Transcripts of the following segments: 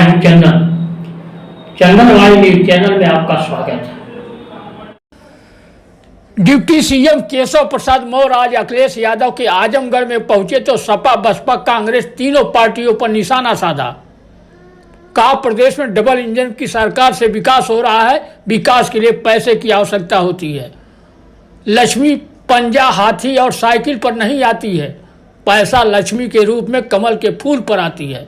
मैं हूं चंदन। चंदन live news channel में आपका स्वागत है। डिप्टी सीएम केशव प्रसाद मौर्य आज अखिलेश यादव के आजमगढ़ में पहुंचे तो सपा बसपा कांग्रेस तीनों पार्टियों पर निशाना साधा। कहा प्रदेश में डबल इंजन की सरकार से विकास हो रहा है, विकास के लिए पैसे की आवश्यकता होती है। लक्ष्मी पंजा हाथी और साइकिल पर नहीं आती है, पैसा लक्ष्मी के रूप में कमल के फूल पर आती है।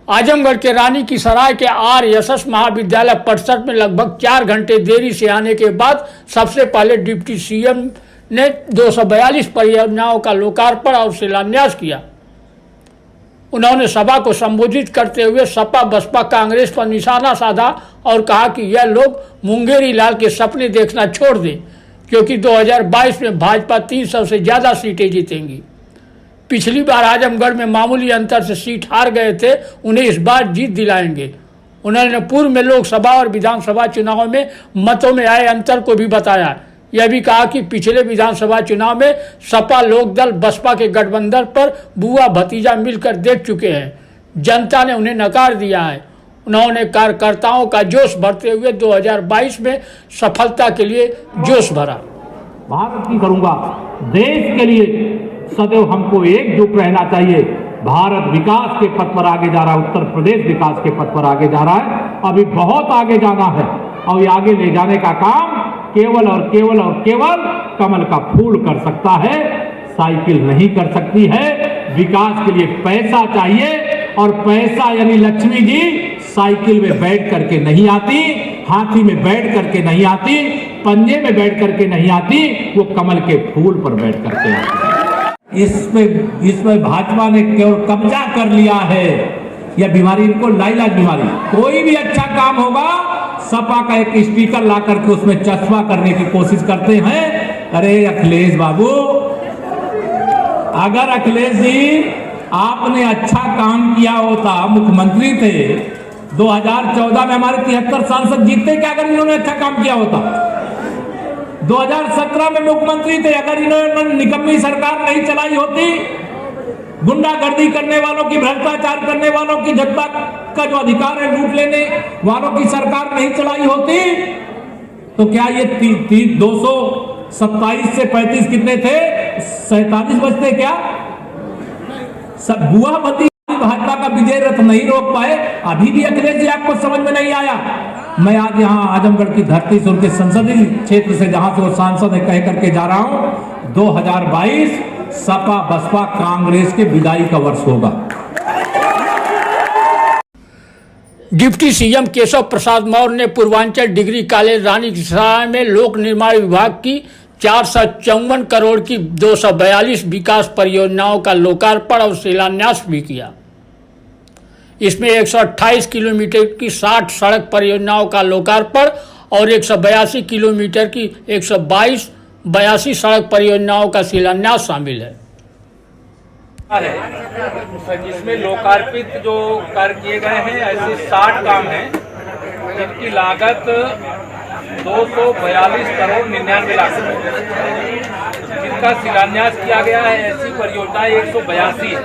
आजमगढ़ के रानी की सराय के RSS महाविद्यालय परिसर में लगभग 4 घंटे देरी से आने के बाद सबसे पहले डिप्टी सीएम ने 242 परियोजनाओं का लोकार्पण और शिलान्यास किया। उन्होंने सभा को संबोधित करते हुए सपा बसपा कांग्रेस पर निशाना साधा और कहा कि यह लोग मुंगेरी लाल के सपने देखना छोड़ दें, क्योंकि 2022 में भाजपा 300 से ज़्यादा सीटें जीतेंगी। पिछली बार आजमगढ़ में मामूली अंतर से सीट हार गए थे, उन्हें इस बार जीत दिलाएंगे। उन्होंने पूर्व में लोकसभा और विधानसभा चुनाव में मतों में आए अंतर को भी बताया। यह भी कहा कि पिछले विधानसभा चुनाव में सपा लोकदल बसपा के गठबंधन पर बुआ भतीजा मिलकर देख चुके हैं, जनता ने उन्हें नकार दिया है। उन्होंने कार्यकर्ताओं का जोश भरते हुए 2022 में सफलता के लिए जोश भरा। भारत की करूंगा, देश के लिए सदैव हमको एकजुट रहना चाहिए। भारत विकास के पथ पर आगे जा रहा है, उत्तर प्रदेश विकास के पथ पर आगे जा रहा है। अभी बहुत आगे जाना है और ये आगे ले जाने का काम केवल और केवल और केवल कमल का फूल कर सकता है, साइकिल नहीं कर सकती है। विकास के लिए पैसा चाहिए और पैसा यानी लक्ष्मी जी साइकिल में बैठ करके नहीं आती, हाथी में बैठ करके नहीं आती, पंजे में बैठ करके नहीं आती, वो कमल के फूल पर बैठ करके आती। इसमें भाजपा ने केवल कब्जा कर लिया है। यह बीमारी इनको लाइलाज बीमारी। कोई भी अच्छा काम होगा सपा का एक स्टिकर ला करके उसमें चश्मा करने की कोशिश करते हैं। अरे अखिलेश बाबू, अगर अखिलेश जी आपने अच्छा काम किया होता, मुख्यमंत्री थे 2014 में, हमारे 73 सांसद जीतते क्या अगर इन्होंने अच्छा काम किया होता। 2017 में मुख्यमंत्री थे, अगर इन्होंने निकम्मी सरकार नहीं चलाई होती, गुंडागर्दी करने वालों की, भ्रष्टाचार करने वालों की, जनता का जो अधिकार है लूट लेने वालों की सरकार नहीं चलाई होती, तो क्या ये 227 से 35 कितने थे, 47 बचते क्या? सब बुआ भतीजा भाजपा का विजय रथ नहीं रोक पाए। अभी भी अखिलेश जी आपको समझ में नहीं आया। मैं आज यहाँ आजमगढ़ की धरती से, उनके संसदीय क्षेत्र से, जहां से वो सांसद है, कह करके जा रहा हूं 2022 सपा बसपा कांग्रेस के विदाई का वर्ष होगा। डिप्टी सीएम केशव प्रसाद मौर्य ने पूर्वांचल डिग्री कॉलेज रानी की सराय में लोक निर्माण विभाग की 454 करोड़ की 242 विकास परियोजनाओं का लोकार्पण और शिलान्यास भी किया। इसमें 128 किलोमीटर की 60 सड़क परियोजनाओं का लोकार्पण और 182 किलोमीटर की 182 सड़क परियोजनाओं का शिलान्यास शामिल है। जिसमें लोकार्पित जो कार्य किए गए हैं ऐसे 60 काम हैं जिनकी लागत 242 करोड़ 99 लाख रुपए, जिनका शिलान्यास किया गया है। ऐसी परियोजनाएं 182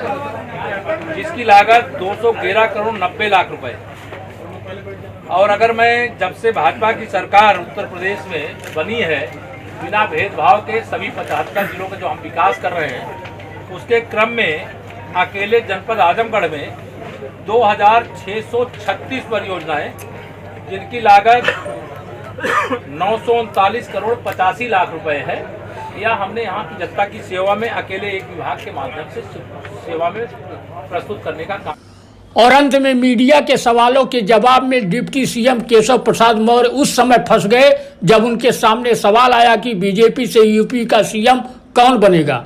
जिसकी लागत 211 करोड़ 90 लाख रुपए। और अगर मैं जब से भाजपा की सरकार उत्तर प्रदेश में बनी है, बिना भेदभाव के सभी 75 जिलों का जो हम विकास कर रहे हैं, उसके क्रम में अकेले जनपद आजमगढ़ में 2636 परियोजनाएं जिनकी लागत 939 करोड़ 85 लाख रुपए है, यह हमने यहाँ की जनता की सेवा में अकेले एक विभाग के माध्यम से सेवा में प्रस्तुत करने का काम। और अंत में मीडिया के सवालों के जवाब में डिप्टी सीएम केशव प्रसाद मौर्य उस समय फंस गए जब उनके सामने सवाल आया कि बीजेपी से यूपी का सीएम कौन बनेगा।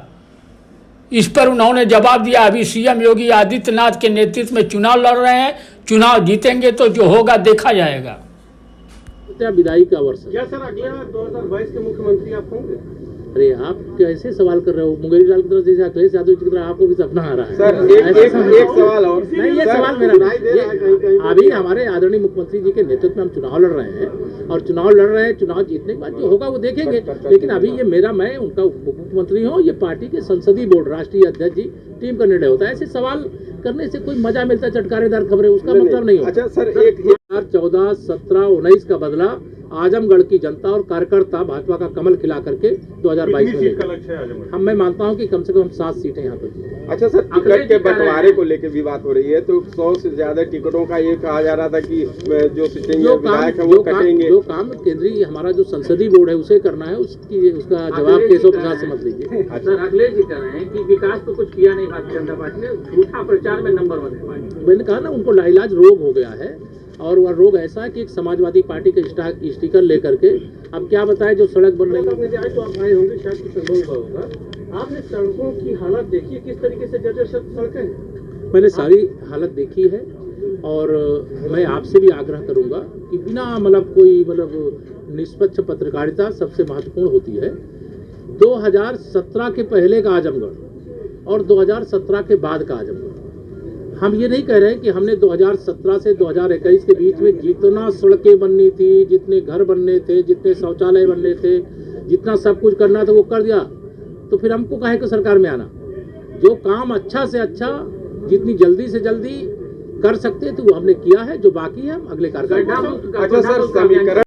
इस पर उन्होंने जवाब दिया, अभी सीएम योगी आदित्यनाथ के नेतृत्व में चुनाव लड़ रहे हैं, चुनाव जीतेंगे तो जो होगा देखा जाएगा। विदाई का वर्ष क्या सर अगले 2022 के मुख्यमंत्री आप होंगे? अरे आप कैसे सवाल कर रहे हो? मुंगेरी लाल की तरफ जैसे अखिलेश यादव की तरह आपको भी सपना आ रहा है। सर एक सवाल और नहीं, ये सवाल मेरा नहीं। अभी हमारे आदरणीय मुख्यमंत्री जी के नेतृत्व में हम चुनाव लड़ रहे हैं और चुनाव लड़ रहे हैं, चुनाव जीतने के बाद जो होगा वो देखेंगे। लेकिन अभी ये मैं उनका मुख्यमंत्री हूँ, ये पार्टी के संसदीय बोर्ड राष्ट्रीय अध्यक्ष जी टीम का निर्णय होता है। ऐसे सवाल करने से कोई मजा मिलता है, चटकारेदार खबरें, उसका मतलब नहीं होता। अच्छा सर, एक 2014, 17, 19 का बदला आजमगढ़ की जनता और कार्यकर्ता भाजपा का कमल खिला करके 2022 में ले। हम मैं मानता हूं कि कम से कम 7 सीटें यहाँ पर। अच्छा सर, टिकट के बंटवारे को लेकर भी बात हो रही है, तो 100 से ज्यादा टिकटों का ये कहा जा रहा था कि जो सिटिंग विधायक है वो कटेंगे। जो काम केंद्रीय हमारा जो संसदीय बोर्ड है उसे करना है, उसका जवाब केशव प्रसाद से मत लीजिए। सर अखिलेश जी कह रहे हैं कि विकास तो कुछ किया नहीं भारतीय जनता पार्टी ने, झूठा प्रचार में नंबर 1 है पार्टी। मैंने कहा ना, उनको लाइलाज रोग हो गया है, और वह रोग ऐसा है कि एक समाजवादी पार्टी के स्टिकर लेकर के अब क्या बताएं जो सड़क बन रही है। तो आप आए होंगे, शायद कुछ अनुभव हुआ होगा। आपने सड़कों की हालत देखी है, किस तरीके से जर्जर सड़कें हैं? मैंने सारी हालत देखी है, और मैं आपसे भी आग्रह करूंगा कि बिना कोई निष्पक्ष पत्रकारिता सबसे महत्वपूर्ण होती है। 2017 के पहले का आजमगढ़ और 2017 के बाद का आजमगढ़, हम ये नहीं कह रहे कि हमने 2017 से 2021 के बीच में जितना सड़कें बननी थी, जितने घर बनने थे, जितने शौचालय बनने थे, जितना सब कुछ करना था वो कर दिया, तो फिर हमको काहे को सरकार में आना। जो काम अच्छा से अच्छा जितनी जल्दी से जल्दी कर सकते तो वो हमने किया है, जो बाकी है हम अगले कार्यक्रम। अच्छा सर, समीकरण